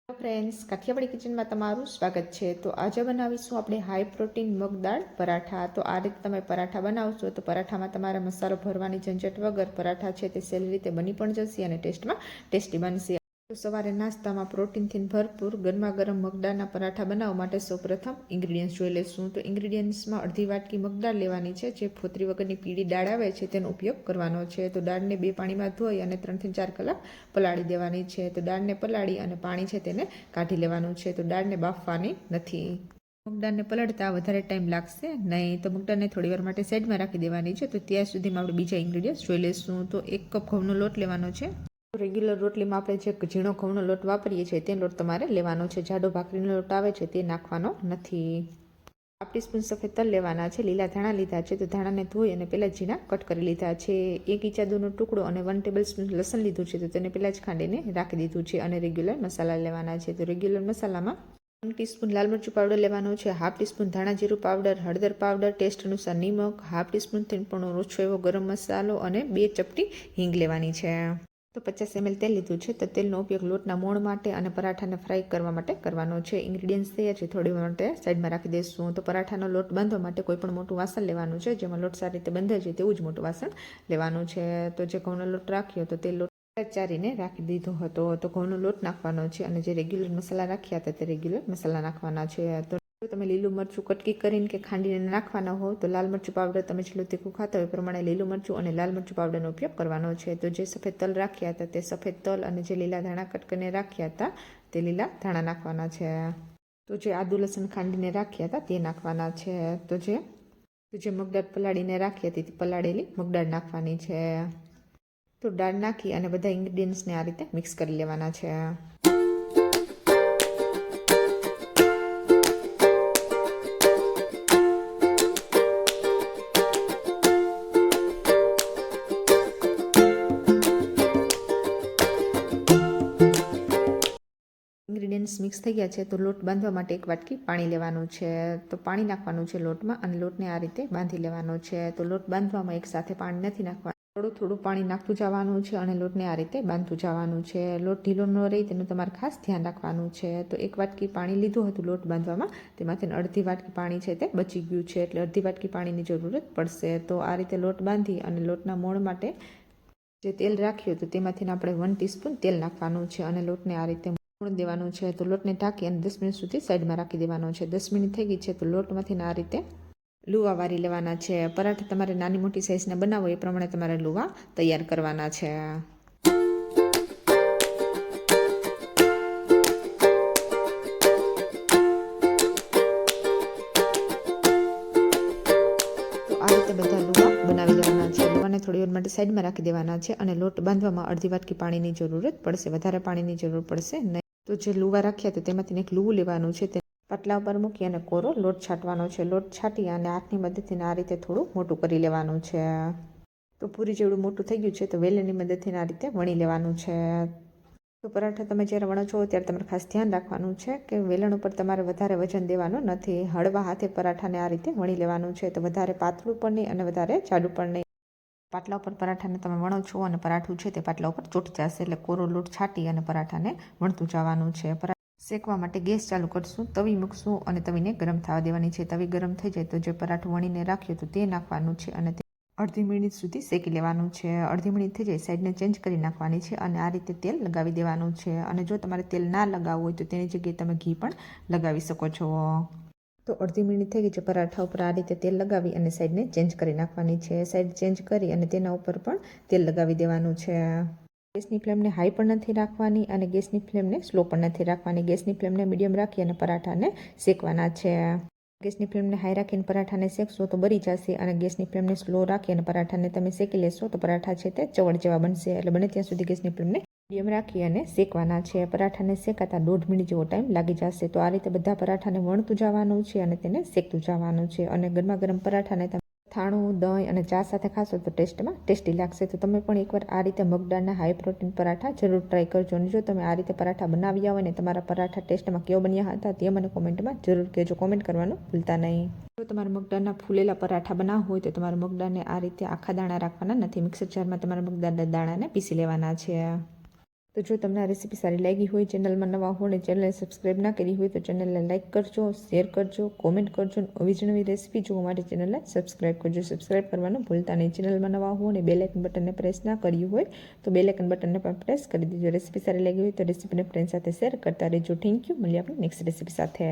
Friends, Kathiawadi કિચનમાં તમારું સ્વાગત છે। તો આજે બનાવીશું આપણે હાઈ પ્રોટીન મગ દાળ પરાઠા। તો આ રીતે તમે પરાઠા બનાવશો તો પરાઠામાં તમારે મસાલો ભરવાની ઝંઝટ વગર પરાઠા છે તે સહેલી રીતે બની પણ જશે અને ટેસ્ટમાં ટેસ્ટી બનશે। તો સવારે નાસ્તામાં પ્રોટીનથી ભરપૂર ગરમા ગરમ મગદાળના પરાઠા બનાવવા માટે સૌપ્રથમ ઇન્ગ્રીડિયન્ટ્સ જોઈ લઈશું। તો ઇન્ગ્રીડિયન્ટ્સમાં અડધી વાટકી મગદાળ લેવાની છે, જે ફોતરી વગરની પીળી દાળ આવે છે તેનો ઉપયોગ કરવાનો છે। તો દાળને 2 પાણીમાં ધોઈ અને 3 થી 4 કલાક પલાળી દેવાની છે। તો દાળને પલાળી અને પાણી છે તેને કાઢી લેવાનું છે। તો દાળને બાફવાની નથી। મગદાળને પલળતા વધારે ટાઈમ લાગશે નહીં, તો મગદાળને થોડી વાર માટે સાઈડમાં રાખી દેવાની છે। તો ત્યાં સુધીમાં આપણે બીજા ઇન્ગ્રીડિયન્ટ્સ જોઈ લઈશું। તો 1 કપ ઘઉંનો લોટ લેવાનો છે। રેગ્યુલર રોટલીમાં આપણે જે ઝીણો ઘઉંનો લોટ વાપરીએ છીએ તે લોટ તમારે લેવાનો છે, જાડો ભાખરીનો લોટ આવે છે તે નાખવાનો નથી। 1/2 ટીસ્પૂન સફેદ તલ લેવાના છે। લીલા ધાણા લીધા છે, તો ધાણાને ધોઈ અને પહેલાં ઝીણા કટ કરી લીધા છે। 1 ઇંચ આદુનો ટુકડો અને 1 ટેબલસ્પૂન લસણ લીધું છે, તો તેને પહેલાં જ ખાંડીને રાખી દીધું છે। અને રેગ્યુલર મસાલા લેવાના છે। તો રેગ્યુલર મસાલામાં 1 ટીસ્પૂન લાલ મરચું પાવડર લેવાનો છે, 1/2 ટીસ્પૂન ધાણા જીરું પાવડર, હળદર પાવડર, ટેસ્ટ અનુસાર નિમક, 1/2 ટીસ્પૂનથી પણ ઓછો એવો ગરમ મસાલો અને 2 ચપટી હિંગ લેવાની છે। તો 50 ml તેલ લીધું છે। તો તેલનો ઉપયોગ લોટના મોણ માટે અને પરાઠાને ફ્રાય કરવા માટે કરવાનો છે। ઇન્ગ્રીડિયન્ટ્સ તૈયાર છે, થોડી વાર માટે સાઈડમાં રાખી દઈશું। તો પરાઠાનો લોટ બાંધવા માટે કોઈ પણ મોટું વાસણ લેવાનું છે, જેમાં લોટ સારી રીતે બંધાય છે તેવું જ મોટું વાસણ લેવાનું છે। તો જે ઘઉંનો લોટ રાખ્યો તો તે લોટ ચારીને રાખી દીધો હતો, તો ઘઉંનો લોટ નાખવાનો છે અને જે રેગ્યુલર મસાલા રાખ્યા હતા તે રેગ્યુલર મસાલા નાખવાના છે। તો જો તમે લીલું મરચું કટકી કરીને કે ખાંડીને નાખવાના હો તો લાલ મરચું પાવડર, તમે જેટલું તીખું ખાતા હોય એ પ્રમાણે લીલું મરચું અને લાલ મરચું પાવડરનો ઉપયોગ કરવાનો છે। તો જે સફેદ તલ રાખ્યા હતા તે સફેદ તલ અને જે લીલા ધાણા કટ કરીને રાખ્યા હતા તે લીલા ધાણા નાખવાના છે। તો જે આદુ લસણ ખાંડીને રાખ્યા હતા તે નાખવાના છે। તો જે મગદાળ પલાળીને રાખી હતી તે પલાળેલી મગદાળ નાખવાની છે। તો દાળ નાખી અને બધા ઇન્ગ્રીડિયન્ટ્સને આ રીતે મિક્સ કરી લેવાના છે। ઇન્ગ્રીડિયન્ટ્સ મિક્સ થઈ ગયા છે, તો લોટ બાંધવા માટે 1 વાટકી પાણી લેવાનું છે। તો પાણી નાખવાનું છે લોટમાં અને લોટને આ રીતે બાંધી લેવાનો છે। તો લોટ બાંધવામાં એકસાથે પાણી નથી નાખવાનું, થોડું થોડું પાણી નાખતું જવાનું છે અને લોટને આ રીતે બાંધતું જવાનું છે। લોટ ઢીલો ન રહે તેનું તમારે ખાસ ધ્યાન રાખવાનું છે। તો 1 વાટકી પાણી લીધું હતું લોટ બાંધવામાં, તેમાંથી અડધી વાટકી પાણી છે તે બચી ગયું છે, એટલે અડધી વાટકી પાણીની જરૂરત પડશે। તો આ રીતે લોટ બાંધી અને લોટના મોણ માટે જે તેલ રાખ્યું હતું તેમાંથી આપણે 1 ટીસ્પૂન તેલ નાખવાનું છે અને લોટને આ રીતે મોણ દેવાનું છે। તો લોટને ઢાંકી અને 10 મિનિટ સુધી સાઈડમાં રાખી દેવાનો છે। 10 મિનિટ થઈ ગઈ છે, તો લોટમાંથી આ રીતે લુવા વારી લેવાના છે। પરાઠા તમારે નાની મોટી સાઈઝના બનાવો એ પ્રમાણે તમારે લુવા તૈયાર કરવાના છે। તો આ રીતે બધા લુવા બનાવી લેવાના છે। લુવાને થોડી વાર માટે સાઈડમાં રાખી દેવાના છે અને લોટ બાંધવામાં અડધી વાટકી પાણીની જરૂરત પડશે, વધારે પાણીની જરૂર પડશે નહીં। તો જે લુવા રાખ્યા તો તેમાંથી એક લુવું લેવાનું છે, તે પાટલા ઉપર મૂકી અને કોરો લોટ છાંટવાનો છે। લોટ છાંટી અને હાથની મદદથી આ રીતે થોડું મોટું કરી લેવાનું છે। તો પૂરી જેવડું મોટું થઈ ગયું છે, તો વેલણની મદદથી આ રીતે વણી લેવાનું છે। તો પરાઠા તમે જ્યારે વણો છો ત્યારે તમારે ખાસ ધ્યાન રાખવાનું છે કે વેલણ ઉપર તમારે વધારે વજન દેવાનું નથી, હળવા હાથે પરાઠાને આ રીતે વણી લેવાનું છે। તો વધારે પાતળું પણ નહીં અને વધારે જાડું પણ નહીં। પાટલા ઉપર પરાઠાને તમે વણો છો અને પરાઠું છે તે પાટલા ઉપર ચોંટી જશે, એટલે કોરો લોટ છાંટી અને પરાઠાને વણતું જવાનું છે। શેકવા માટે ગેસ ચાલુ કરશું, તવી મૂકશું અને તવીને ગરમ થવા દેવાની છે। તવી ગરમ થઈ જાય તો જે પરાઠું વણીને રાખ્યું હતું તે નાખવાનું છે અને તે અડધી મિનિટ સુધી શેકી લેવાનું છે। અડધી મિનિટ થઈ જાય સાઈડને ચેન્જ કરી નાખવાની છે અને આ રીતે તેલ લગાવી દેવાનું છે। અને જો તમારે તેલ ના લગાવવું હોય તો તેની જગ્યાએ તમે ઘી પણ લગાવી શકો છો। તો અડધી મિનિટ થઈ ગઈ છે, પરાઠા ઉપર આ રીતે તેલ લગાવી અને સાઈડને ચેન્જ કરી નાખવાની છે। સાઈડ ચેન્જ કરી અને તેના ઉપર પણ તેલ લગાવી દેવાનું છે। ગેસની ફ્લેમને હાઈ પણ નથી રાખવાની અને ગેસની ફ્લેમને સ્લો પણ નથી રાખવાની। ગેસની ફ્લેમને મીડિયમ રાખી અને પરાઠાને શેકવાના છે। ગેસની ફ્લેમને હાઈ રાખીને પરાઠાને શેકશો તો બળી જશે અને ગેસની ફ્લેમને સ્લો રાખી અને પરાઠાને તમે શેકી લેશો તો પરાઠા છે તે ચવડ જેવા બનશે। એટલે બને ત્યાં સુધી ગેસની ફ્લેમને મીડિયમ રાખી અને શેકવાના છે। પરાઠાને શેકાતા 1.5 મિનિટ જેવો ટાઈમ લાગી જશે। તો આ રીતે બધા પરાઠાને વણતું જવાનું છે અને તેને શેકતું જવાનું છે। અને ગરમા ગરમ પરાઠાને તમે અથાણું, દહીં અને ચા સાથે ખાશો તો ટેસ્ટમાં ટેસ્ટી લાગશે। તો તમે પણ એકવાર આ રીતે મગદાળના હાઈ પ્રોટીન પરાઠા જરૂર ટ્રાય કરજો અને જો તમે આ રીતે પરાઠા બનાવ્યા હોય ને તમારા પરાઠા ટેસ્ટમાં કેવા બન્યા હતા તે મને કોમેન્ટમાં જરૂર કહેજો, કોમેન્ટ કરવાનું ભૂલતા નહીં। જો તમારે મગદાળના ફૂલેલા પરાઠા બનાવવા હોય તો તમારે મગદાળને આ રીતે આખા દાણા રાખવાના નથી, મિક્સર જારમાં તમારે મગદાળના દાણાને પીસી લેવાના છે। તો જો તમને આ રેસીપી સારી લાગી હોય, ચેનલમાં નવા હો અને ચેનલને સબસ્ક્રાઈબ ના કરી હોય તો ચેનલને લાઇક કરજો, શેર કરજો, કોમેન્ટ કરજો અને આવી જ નવી રેસીપી જોવા માટે ચેનલને સબસ્ક્રાઈબ કરજો. સબસ્ક્રાઈબ કરવાનું ભૂલતા નહીં. ચેનલમાં નવા હો અને બેલ આઇકન બટનને પ્રેસ ના કર્યું હોય તો બેલ આઇકન બટનને પણ પ્રેસ કરી દેજો. રેસીપી સારી લાગી હોય તો રેસીપીને ફ્રેન્ડ સાથે શેર કરતા રહેજો. Thank you. મળીએ આપણે નેક્સ્ટ રેસીપી સાથે.